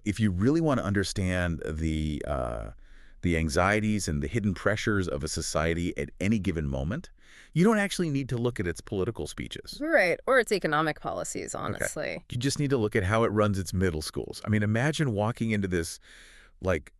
If you really want to understand the anxieties and the hidden pressures of a society at any given moment, you don't actually need to look at its political speeches. Right. Or its economic policies, Okay. honestly. You just need to look at how it runs its middle schools. I mean, imagine walking into this, like,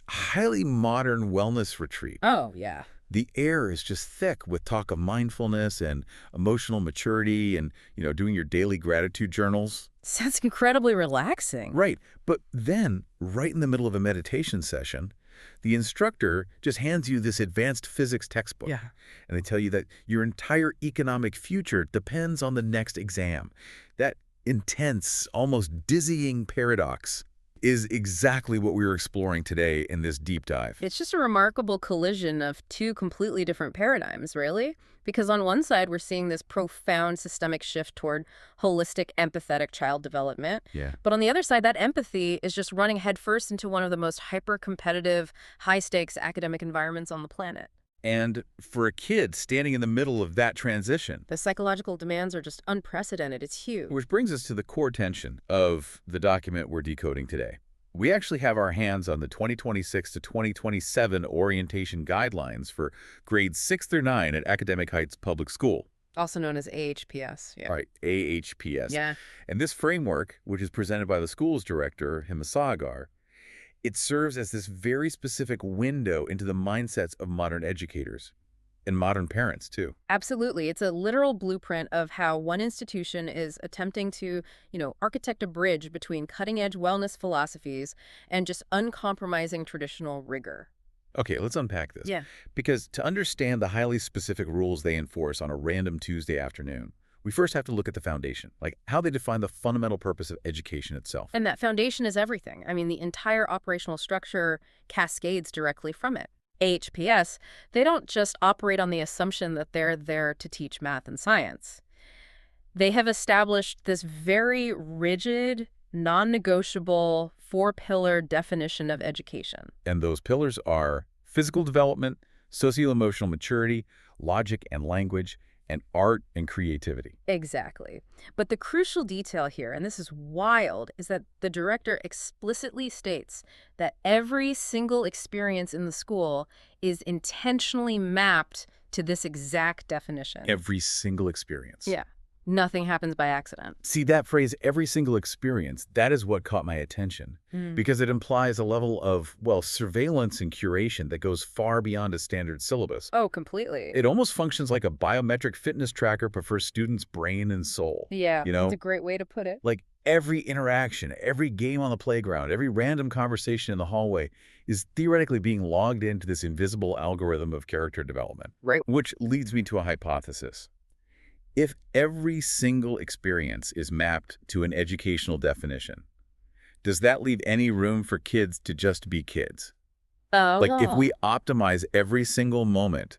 highly modern wellness retreat. Oh, yeah. The air is just thick with talk of mindfulness and emotional maturity and, doing your daily gratitude journals. Sounds incredibly relaxing. Right. But then, right in the middle of a meditation session, the instructor just hands you this advanced physics textbook. Yeah. And they tell you that your entire economic future depends on the next exam. That intense, almost dizzying paradox is exactly what we were exploring today in this deep dive. It's just a remarkable collision of two completely different paradigms, really. Because on one side, we're seeing this profound systemic shift toward holistic, empathetic child development. Yeah. But on the other side, that empathy is just running headfirst into one of the most hyper-competitive, high-stakes academic environments on the planet. And for a kid standing in the middle of that transition, The psychological demands are just unprecedented. It's huge. which brings us to the core tension of the document we're decoding today. We actually have our hands on the 2026 to 2027 orientation guidelines for grades 6 through 9 at Academic Heights Public School. Also known as AHPS. Yeah. All right, AHPS. Yeah. And this framework, which is presented by the school's director, Hima Sagar, it serves as this very specific window into the mindsets of modern educators and modern parents, too. Absolutely. It's a literal blueprint of how one institution is attempting to, architect a bridge between cutting-edge wellness philosophies and just uncompromising traditional rigor. Okay, let's unpack this. Yeah. Because to understand the highly specific rules they enforce on a random Tuesday afternoon, we first have to look at the foundation, like how they define the fundamental purpose of education itself. And that foundation is everything. I mean, the entire operational structure cascades directly from it. AHPS, they don't just operate on the assumption that they're there to teach math and science. They have established this very rigid, non-negotiable, four-pillar definition of education. And those pillars are physical development, socio-emotional maturity, logic and language, and art and creativity. Exactly. But the crucial detail here, and this is wild, is that the director explicitly states that every single experience in the school is intentionally mapped to this exact definition. Every single experience. Yeah. Nothing happens by accident. See, that phrase, every single experience, that is what caught my attention. Because it implies a level of, surveillance and curation that goes far beyond a standard syllabus. Oh, completely. It almost functions like a biometric fitness tracker but for students' brain and soul. Yeah, You know? that's a great way to put it. Like every interaction, every game on the playground, every random conversation in the hallway is theoretically being logged into this invisible algorithm of character development. Right. Which leads me to a hypothesis. If every single experience is mapped to an educational definition, does that leave any room for kids to just be kids? Oh, Like if we optimize every single moment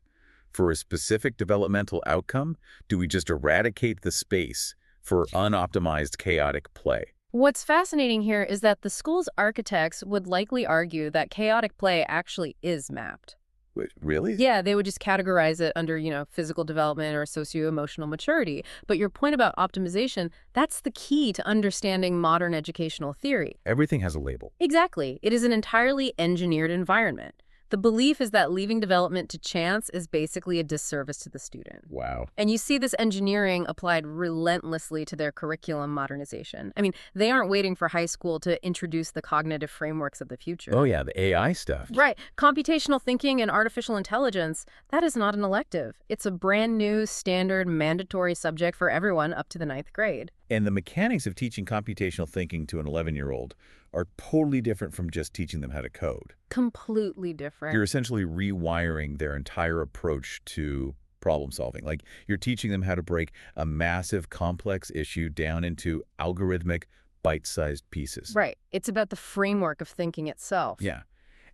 for a specific developmental outcome, do we just eradicate the space for unoptimized chaotic play? What's fascinating here is that the school's architects would likely argue that chaotic play actually is mapped. Wait, really? Yeah, they would just categorize it under, physical development or socio-emotional maturity. But your point about optimization, that's the key to understanding modern educational theory. Everything has a label. Exactly. It is an entirely engineered environment. The belief is that leaving development to chance is basically a disservice to the student. Wow. And you see this engineering applied relentlessly to their curriculum modernization. I mean, they aren't waiting for high school to introduce the cognitive frameworks of the future. Oh, yeah, the AI stuff. Right. Computational thinking and artificial intelligence, that is not an elective. It's a brand new, standard, mandatory subject for everyone up to the 9th grade. And the mechanics of teaching computational thinking to an 11-year-old are totally different from just teaching them how to code. Completely different. You're essentially rewiring their entire approach to problem solving. Like you're teaching them how to break a massive, complex issue down into algorithmic, bite-sized pieces. Right. It's about the framework of thinking itself. Yeah.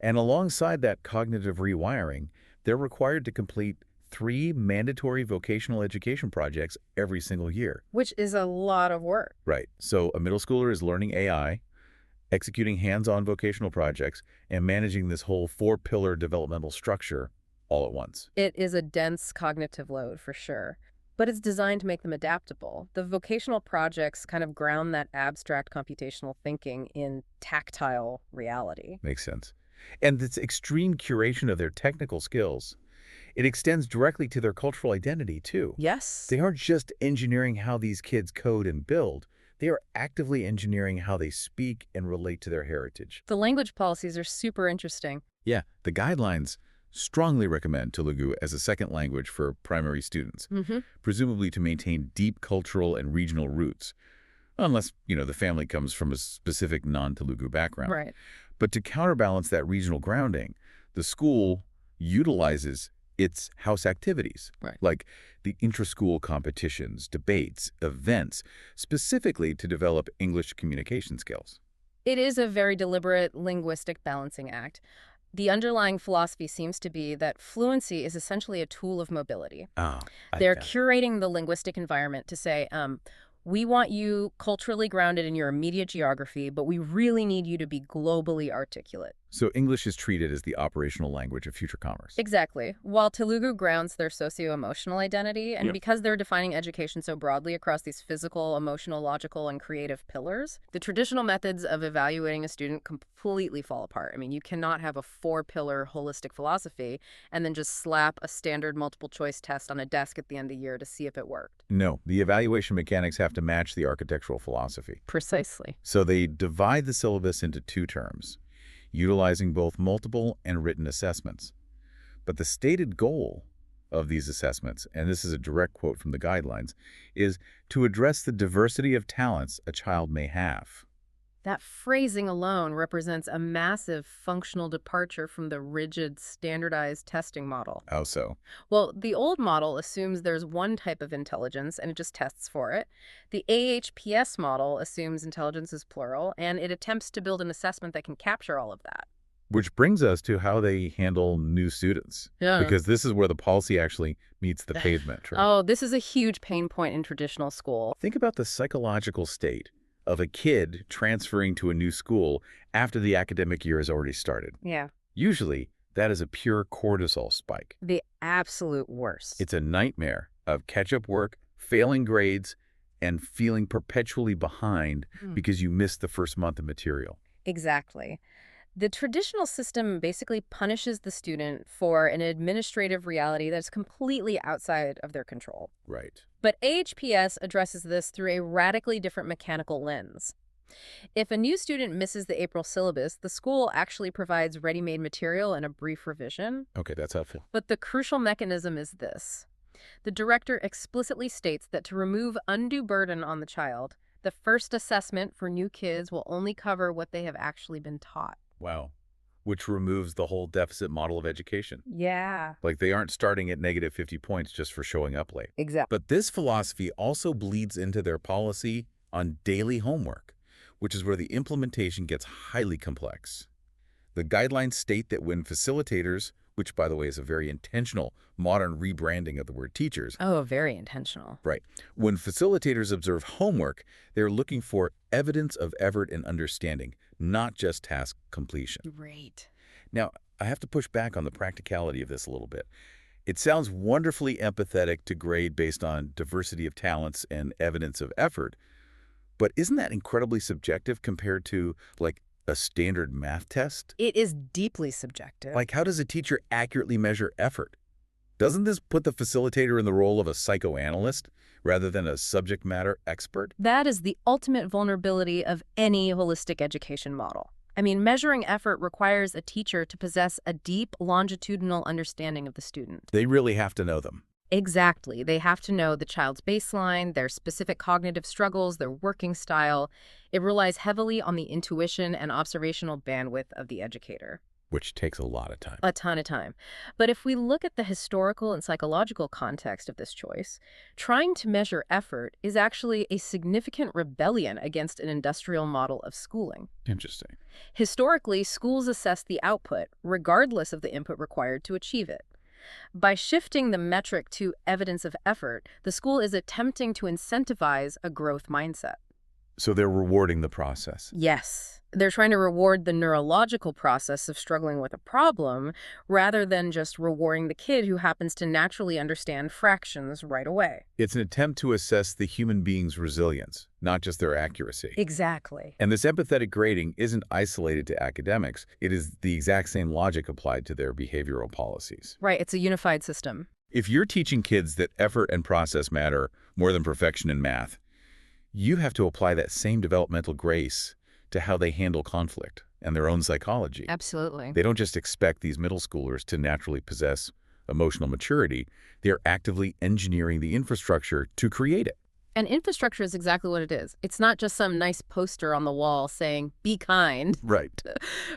And alongside that cognitive rewiring, they're required to complete 3 mandatory vocational education projects every single year. Which is a lot of work. Right. So a middle schooler is learning AI, executing hands-on vocational projects, and managing this whole 4-pillar developmental structure all at once. It is a dense cognitive load, for sure. but it's designed to make them adaptable. The vocational projects kind of ground that abstract computational thinking in tactile reality. Makes sense. And this extreme curation of their technical skills, it extends directly to their cultural identity, too. Yes. They aren't just engineering how these kids code and build. They are actively engineering how they speak and relate to their heritage. The language policies are super interesting. Yeah, the guidelines strongly recommend Telugu as a second language for primary students, presumably to maintain deep cultural and regional roots, unless, the family comes from a specific non-Telugu background. Right. But to counterbalance that regional grounding, the school utilizes its house activities, Right. like the intra-school competitions, debates, events, specifically to develop English communication skills. It is a very deliberate linguistic balancing act. The underlying philosophy seems to be that fluency is essentially a tool of mobility. Ah, They're curating the linguistic environment to say, we want you culturally grounded in your immediate geography, but we really need you to be globally articulate. So English is treated as the operational language of future commerce. Exactly. While Telugu grounds their socio-emotional identity, and Yep. because they're defining education so broadly across these physical, emotional, logical, and creative pillars, the traditional methods of evaluating a student completely fall apart. I mean, you cannot have a four-pillar holistic philosophy and then just slap a standard multiple-choice test on a desk at the end of the year to see if it worked. No, the evaluation mechanics have to match the architectural philosophy. Precisely. So they divide the syllabus into two terms, utilizing both multiple and written assessments. But the stated goal of these assessments, and this is a direct quote from the guidelines, is to address the diversity of talents a child may have. That phrasing alone represents a massive functional departure from the rigid, standardized testing model. How so? Well, the old model assumes there's one type of intelligence and it just tests for it. The AHPS model assumes intelligence is plural, and it attempts to build an assessment that can capture all of that. Which brings us to how they handle new students. Yeah. Because this is where the policy actually meets the pavement. Right? Oh, this is a huge pain point in traditional school. Think about the psychological state of a kid transferring to a new school after the academic year has already started. Yeah. Usually, that is a pure cortisol spike. The absolute worst. It's a nightmare of catch-up work, failing grades, and feeling perpetually behind because you missed the first month of material. Exactly. The traditional system basically punishes the student for an administrative reality that's completely outside of their control. Right. But AHPS addresses this through a radically different mechanical lens. If a new student misses the April syllabus, the school actually provides ready-made material and a brief revision. Okay, that's helpful. But the crucial mechanism is this. The director explicitly states that to remove undue burden on the child, the first assessment for new kids will only cover what they have actually been taught. Wow. Which removes the whole deficit model of education. Yeah. Like they aren't starting at negative 50 points just for showing up late. Exactly. But this philosophy also bleeds into their policy on daily homework, which is where the implementation gets highly complex. The guidelines state that when facilitators, which by the way is a very intentional modern rebranding of the word teachers, Oh, very intentional. right, when facilitators observe homework, they're looking for evidence of effort and understanding, not just task completion. Great. Now, I have to push back on the practicality of this a little bit. It sounds wonderfully empathetic to grade based on diversity of talents and evidence of effort, but isn't that incredibly subjective compared to, like, a standard math test? It is deeply subjective. Like, how does a teacher accurately measure effort? Doesn't this put the facilitator in the role of a psychoanalyst rather than a subject matter expert? That is the ultimate vulnerability of any holistic education model. I mean, measuring effort requires a teacher to possess a deep longitudinal understanding of the student. They really have to know them. Exactly. They have to know the child's baseline, their specific cognitive struggles, their working style. It relies heavily on the intuition and observational bandwidth of the educator. Which takes a lot of time. A ton of time. But if we look at the historical and psychological context of this choice, trying to measure effort is actually a significant rebellion against an industrial model of schooling. Interesting. Historically, schools assess the output, regardless of the input required to achieve it. By shifting the metric to evidence of effort, the school is attempting to incentivize a growth mindset. So they're rewarding the process. Yes. They're trying to reward the neurological process of struggling with a problem rather than just rewarding the kid who happens to naturally understand fractions right away. It's an attempt to assess the human being's resilience, not just their accuracy. Exactly. And this empathetic grading isn't isolated to academics. It is the exact same logic applied to their behavioral policies. Right, it's a unified system. If you're teaching kids that effort and process matter more than perfection in math, you have to apply that same developmental grace to how they handle conflict and their own psychology. Absolutely. They don't just expect these middle schoolers to naturally possess emotional maturity. They're actively engineering the infrastructure to create it. And infrastructure is exactly what it is. It's not just some nice poster on the wall saying, be kind. Right.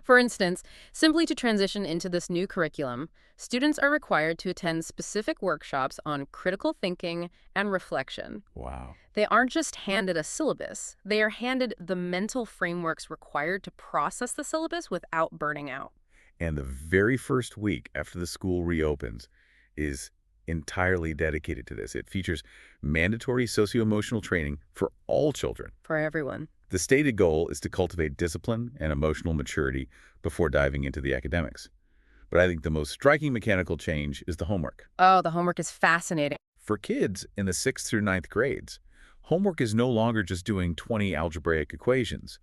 For instance, simply to transition into this new curriculum, students are required to attend specific workshops on critical thinking and reflection. Wow. They aren't just handed a syllabus. They are handed the mental frameworks required to process the syllabus without burning out. And the very first week after the school reopens is entirely dedicated to this. It features mandatory socio-emotional training for all children. For everyone. The stated goal is to cultivate discipline and emotional maturity before diving into the academics. But I think the most striking mechanical change is the homework. Oh, the homework is fascinating. For kids in the 6th through 9th grades, homework is no longer just doing 20 algebraic equations.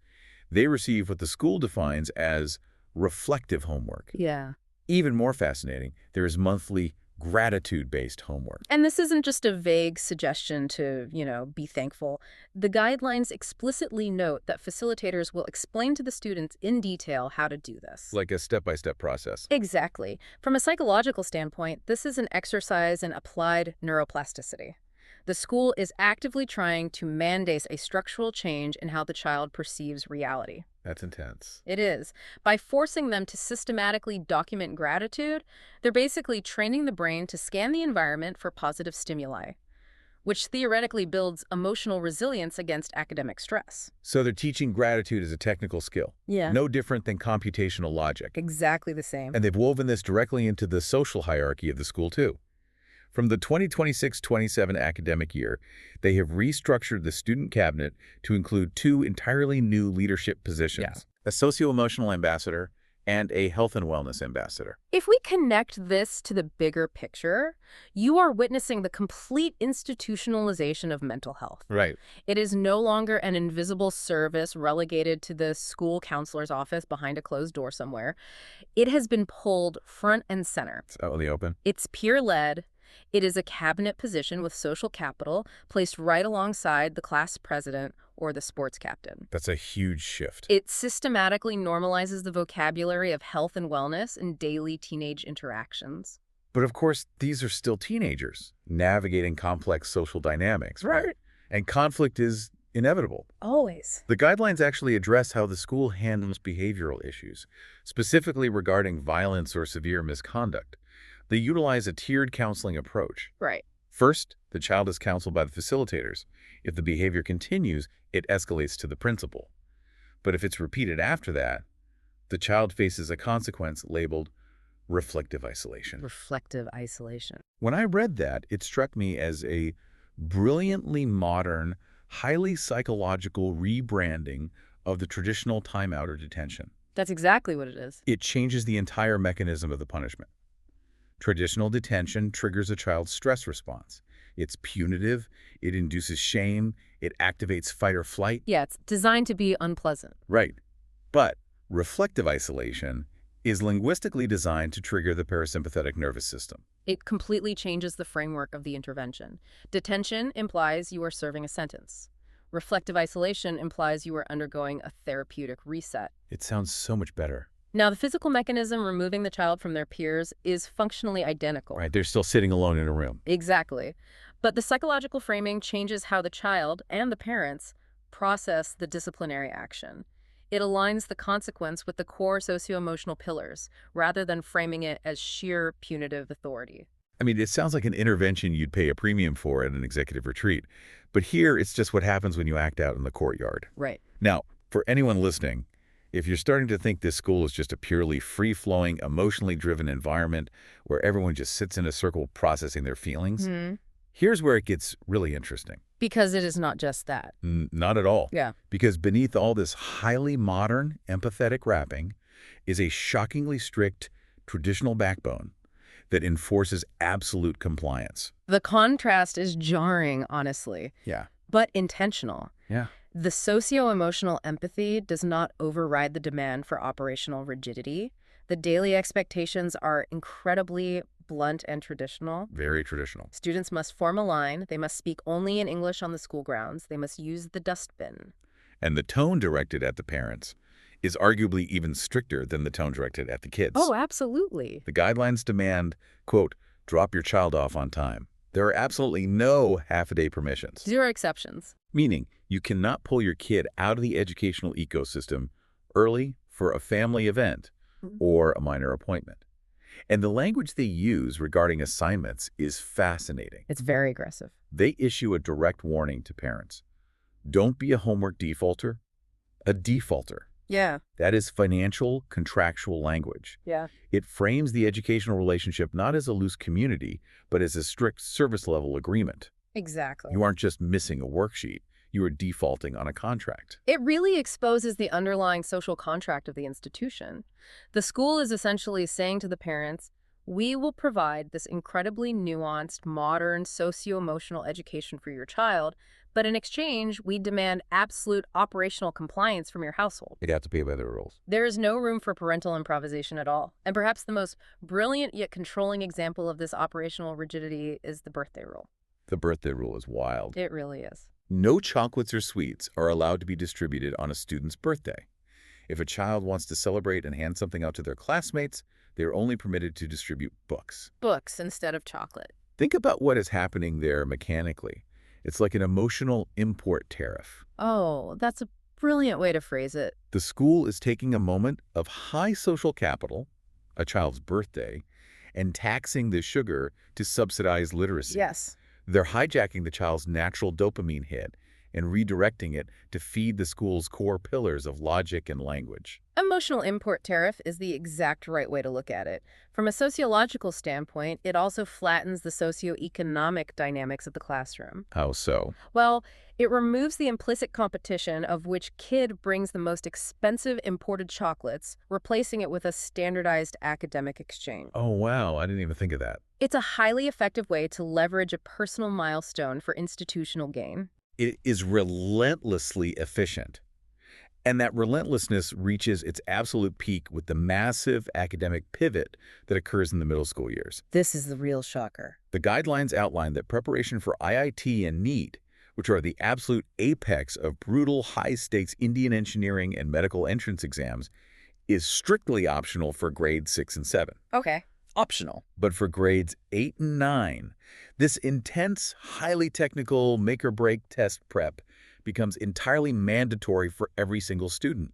They receive what the school defines as reflective homework. Yeah. Even more fascinating, there is monthly gratitude-based homework. And this isn't just a vague suggestion to, be thankful. The guidelines explicitly note that facilitators will explain to the students in detail how to do this. Like a step-by-step process. Exactly. From a psychological standpoint, this is an exercise in applied neuroplasticity. The school is actively trying to mandate a structural change in how the child perceives reality. That's intense. It is. By forcing them to systematically document gratitude, they're basically training the brain to scan the environment for positive stimuli, which theoretically builds emotional resilience against academic stress. So they're teaching gratitude as a technical skill. Yeah. No different than computational logic. Exactly the same. And they've woven this directly into the social hierarchy of the school, too. From the 2026-27 academic year, they have restructured the student cabinet to include 2 entirely new leadership positions, a socio-emotional ambassador and a health and wellness ambassador. If we connect this to the bigger picture, you are witnessing the complete institutionalization of mental health. Right. It is no longer an invisible service relegated to the school counselor's office behind a closed door somewhere. It has been pulled front and center. It's out in the open. It's peer-led. It is a cabinet position with social capital placed right alongside the class president or the sports captain. That's a huge shift. It systematically normalizes the vocabulary of health and wellness in daily teenage interactions. But of course, these are still teenagers navigating complex social dynamics, right? And conflict is inevitable. Always. The guidelines actually address how the school handles behavioral issues, specifically regarding violence or severe misconduct. They utilize a tiered counseling approach. Right. First, the child is counseled by the facilitators. If the behavior continues, it escalates to the principal. But if it's repeated after that, the child faces a consequence labeled reflective isolation. Reflective isolation. When I read that, it struck me as a brilliantly modern, highly psychological rebranding of the traditional timeout or detention. That's exactly what it is. It changes the entire mechanism of the punishment. Traditional detention triggers a child's stress response. It's punitive, it induces shame, it activates fight or flight. Yeah, it's designed to be unpleasant. Right. But reflective isolation is linguistically designed to trigger the parasympathetic nervous system. It completely changes the framework of the intervention. Detention implies you are serving a sentence. Reflective isolation implies you are undergoing a therapeutic reset. It sounds so much better. Now, the physical mechanism removing the child from their peers is functionally identical. Right, they're still sitting alone in a room. Exactly. But the psychological framing changes how the child and the parents process the disciplinary action. It aligns the consequence with the core socio-emotional pillars, rather than framing it as sheer punitive authority. I mean, it sounds like an intervention you'd pay a premium for at an executive retreat. But here, it's just what happens when you act out in the courtyard. Right. Now, for anyone listening, if you're starting to think this school is just a purely free-flowing, emotionally driven environment where everyone just sits in a circle processing their feelings, here's where it gets really interesting. Because it is not just that. Not at all. Yeah. Because beneath all this highly modern, empathetic wrapping is a shockingly strict traditional backbone that enforces absolute compliance. The contrast is jarring, honestly, Yeah. but intentional. Yeah. The socio-emotional empathy does not override the demand for operational rigidity. The daily expectations are incredibly blunt and traditional. Very traditional. Students must form a line. They must speak only in English on the school grounds. They must use the dustbin. And the tone directed at the parents is arguably even stricter than the tone directed at the kids. Oh, absolutely. The guidelines demand, quote, drop your child off on time. There are absolutely no half-a-day permissions. Zero exceptions. Meaning, you cannot pull your kid out of the educational ecosystem early for a family event or a minor appointment. And the language they use regarding assignments is fascinating. It's very aggressive. They issue a direct warning to parents. Don't be a homework defaulter, a defaulter. Yeah. That is financial, contractual language. Yeah. It frames the educational relationship not as a loose community, but as a strict service-level agreement. Exactly. You aren't just missing a worksheet. You are defaulting on a contract. It really exposes the underlying social contract of the institution. The school is essentially saying to the parents, we will provide this incredibly nuanced, modern, socio-emotional education for your child, but in exchange, we demand absolute operational compliance from your household. You'd have to play by the rules. There is no room for parental improvisation at all. And perhaps the most brilliant yet controlling example of this operational rigidity is the birthday rule. The birthday rule is wild. It really is. No chocolates or sweets are allowed to be distributed on a student's birthday. If a child wants to celebrate and hand something out to their classmates, they are only permitted to distribute books. Books instead of chocolate. Think about what is happening there mechanically. It's like an emotional import tariff. Oh, that's a brilliant way to phrase it. The school is taking a moment of high social capital, a child's birthday, and taxing the sugar to subsidize literacy. Yes. They're hijacking the child's natural dopamine hit and redirecting it to feed the school's core pillars of logic and language. Emotional import tariff is the exact right way to look at it. From a sociological standpoint, it also flattens the socioeconomic dynamics of the classroom. How so? Well, it removes the implicit competition of which kid brings the most expensive imported chocolates, replacing it with a standardized academic exchange. Oh, wow. I didn't even think of that. It's a highly effective way to leverage a personal milestone for institutional gain. It is relentlessly efficient. And that relentlessness reaches its absolute peak with the massive academic pivot that occurs in the middle school years. This is the real shocker. The guidelines outline that preparation for IIT and NEET, which are the absolute apex of brutal, high-stakes Indian engineering and medical entrance exams, is strictly optional for grades 6 and 7. Okay. Optional. But for grades 8 and 9, this intense, highly technical make-or-break test prep becomes entirely mandatory for every single student.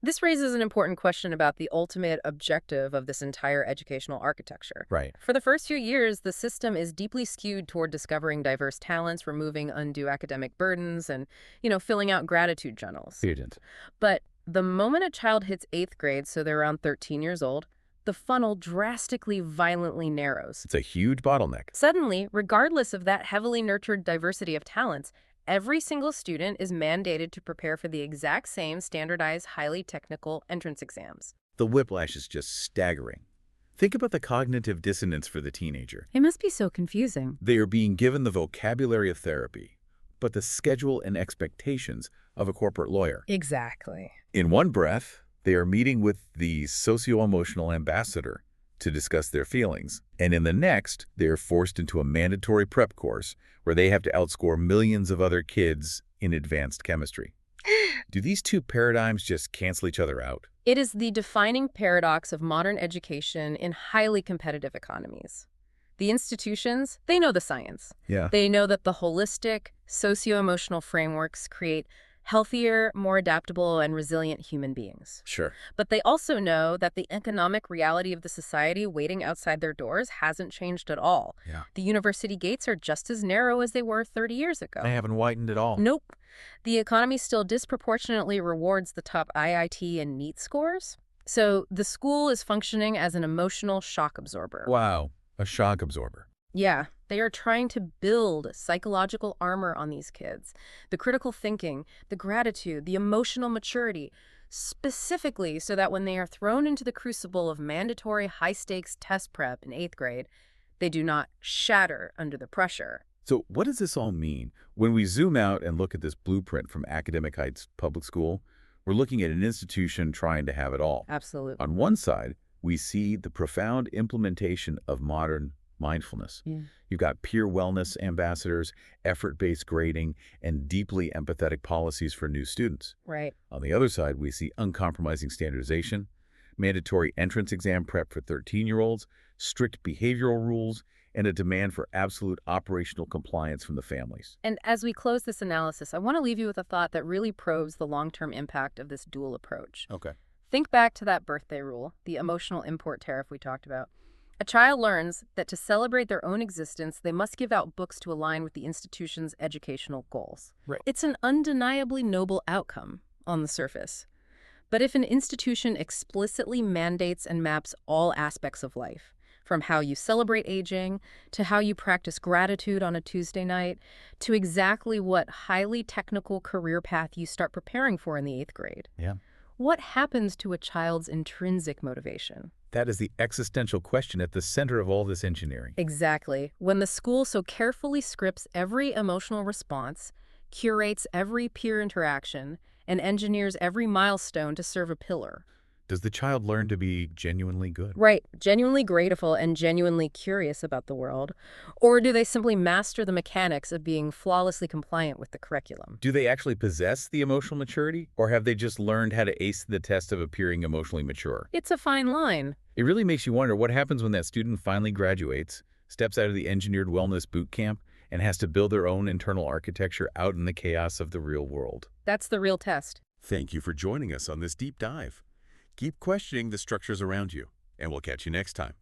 This raises an important question about the ultimate objective of this entire educational architecture. Right. For the first few years, the system is deeply skewed toward discovering diverse talents, removing undue academic burdens, and, filling out gratitude journals. Student. But the moment a child hits 8th grade, so they're around 13 years old, the funnel drastically, violently narrows. It's a huge bottleneck. Suddenly, regardless of that heavily nurtured diversity of talents, every single student is mandated to prepare for the exact same standardized, highly technical entrance exams. The whiplash is just staggering. Think about the cognitive dissonance for the teenager. It must be so confusing. They are being given the vocabulary of therapy, but the schedule and expectations of a corporate lawyer. Exactly. In one breath, they are meeting with the socio-emotional ambassador to discuss their feelings. And in the next, they are forced into a mandatory prep course where they have to outscore millions of other kids in advanced chemistry. Do these two paradigms just cancel each other out? It is the defining paradox of modern education in highly competitive economies. The institutions, they know the science. Yeah. They know that the holistic, socio-emotional frameworks create healthier, more adaptable, and resilient human beings. Sure. But they also know that the economic reality of the society waiting outside their doors hasn't changed at all. Yeah. The university gates are just as narrow as they were 30 years ago. They haven't widened at all. Nope. The economy still disproportionately rewards the top IIT and NEET scores. So the school is functioning as an emotional shock absorber. Wow. A shock absorber. Yeah. They are trying to build psychological armor on these kids. The critical thinking, the gratitude, the emotional maturity, specifically so that when they are thrown into the crucible of mandatory high-stakes test prep in 8th grade, they do not shatter under the pressure. So what does this all mean? When we zoom out and look at this blueprint from Academic Heights Public School, we're looking at an institution trying to have it all. Absolutely. On one side, we see the profound implementation of modern mindfulness. Yeah. You've got peer wellness ambassadors, effort-based grading, and deeply empathetic policies for new students. Right. On the other side, we see uncompromising standardization, mandatory entrance exam prep for 13-year-olds, strict behavioral rules, and a demand for absolute operational compliance from the families. And as we close this analysis, I want to leave you with a thought that really probes the long-term impact of this dual approach. Okay. Think back to that birthday rule, the emotional import tariff we talked about. A child learns that to celebrate their own existence, they must give out books to align with the institution's educational goals. Right. It's an undeniably noble outcome on the surface. But if an institution explicitly mandates and maps all aspects of life, from how you celebrate aging, to how you practice gratitude on a Tuesday night, to exactly what highly technical career path you start preparing for in the 8th grade, Yeah. what happens to a child's intrinsic motivation? That is the existential question at the center of all this engineering. Exactly. When the school so carefully scripts every emotional response, curates every peer interaction, and engineers every milestone to serve a pillar. Does the child learn to be genuinely good? Right. Genuinely grateful and genuinely curious about the world. Or do they simply master the mechanics of being flawlessly compliant with the curriculum? Do they actually possess the emotional maturity, or have they just learned how to ace the test of appearing emotionally mature? It's a fine line. It really makes you wonder what happens when that student finally graduates, steps out of the engineered wellness boot camp, and has to build their own internal architecture out in the chaos of the real world. That's the real test. Thank you for joining us on this deep dive. Keep questioning the structures around you, and we'll catch you next time.